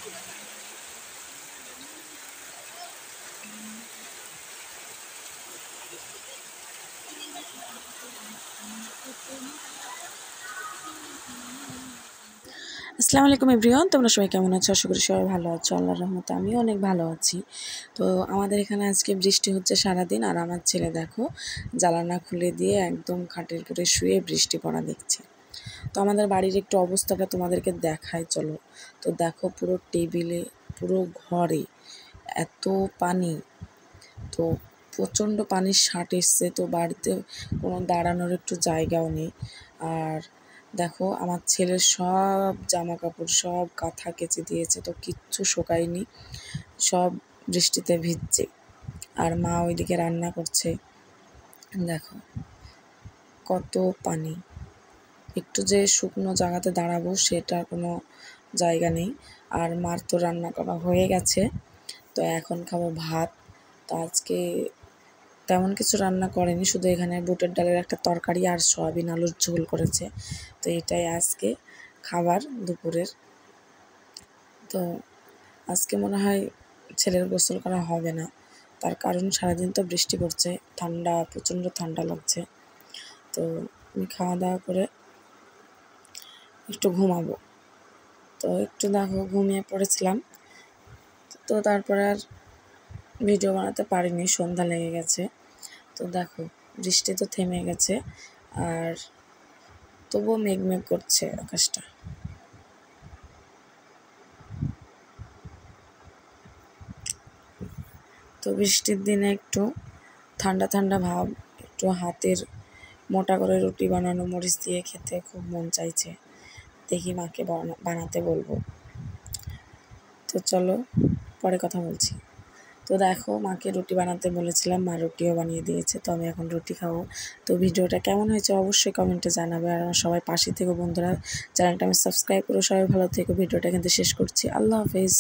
আসসালামু আলাইকুম এভরিওয়ান, তোমরা সবাই কেমন আছো? আশা করি সবাই ভালো আছো। আল্লাহর রহমতে আমিও অনেক ভালো আছি। তো আমাদের এখানে আজকে বৃষ্টি হচ্ছে সারাদিন, আর আমার ছেলে দেখো জানালা খুলে দিয়ে একদম খাটের উপরে শুয়ে বৃষ্টি পড়া দেখছে। তো আমাদের বাড়ির একটু অবস্থাটা তোমাদেরকে দেখায় চলো। তো দেখো পুরো টেবিলে, পুরো ঘরে এত পানি, তো প্রচণ্ড পানির শার্ট এসছে। তো বাড়িতে কোনো দাঁড়ানোর একটু জায়গাও নেই। আর দেখো আমার ছেলের সব জামা কাপড় সব কাঁথা কেচে দিয়েছে, তো কিচ্ছু শোকায়নি, সব বৃষ্টিতে ভিজছে। আর মা ওইদিকে রান্না করছে, দেখো কত পানি। একটু যে শুকনো জায়গাতে দাঁড়াবো সেটা কোনো জায়গা নেই। আর মার তো রান্না করা হয়ে গেছে, তো এখন খাবো ভাত। তো আজকে তেমন কিছু রান্না করেনি, শুধু এখানে বুটের ডালের একটা তরকারি আর সয়াবিন আলুর ঝোল করেছে। তো এটাই আজকে খাবার দুপুরের। তো আজকে মনে হয় ছেলের গোসল করা হবে না, তার কারণ সারাদিন তো বৃষ্টি পড়ছে, ঠান্ডা, প্রচণ্ড ঠান্ডা লাগছে। তো আমি খাওয়া দাওয়া করে একটু ঘুমাবো। তো একটু দেখো ঘুমিয়ে পড়েছিলাম, তো তারপরে আর ভিডিও বানাতে পারিনি, সন্ধ্যা লেগে গেছে। তো দেখো বৃষ্টি তো থেমে গেছে, আর তবুও মেঘ করছে আকাশটা। তো বৃষ্টির দিনে একটু ঠান্ডা ঠান্ডা ভাব, একটু হাতের মোটা করে রুটি বানানো মরিচ দিয়ে খেতে খুব মন চাইছে। দেখি মাকে বানাতে বলবো। তো চলো পরে কথা বলছি। তো দেখো মাকে রুটি বানাতে বলেছিলাম, মা রুটিও বানিয়ে দিয়েছে। তো আমি এখন রুটি খাবো। তো ভিডিওটা কেমন হয়েছে অবশ্যই কমেন্টে জানাবে। আর আমার সবাই পাশে থেকে বন্ধুরা, চ্যানেলটা আমি সাবস্ক্রাইব করো। সবাই ভালো থেকো। ভিডিওটা কিন্তু শেষ করছি। আল্লাহ হাফেজ।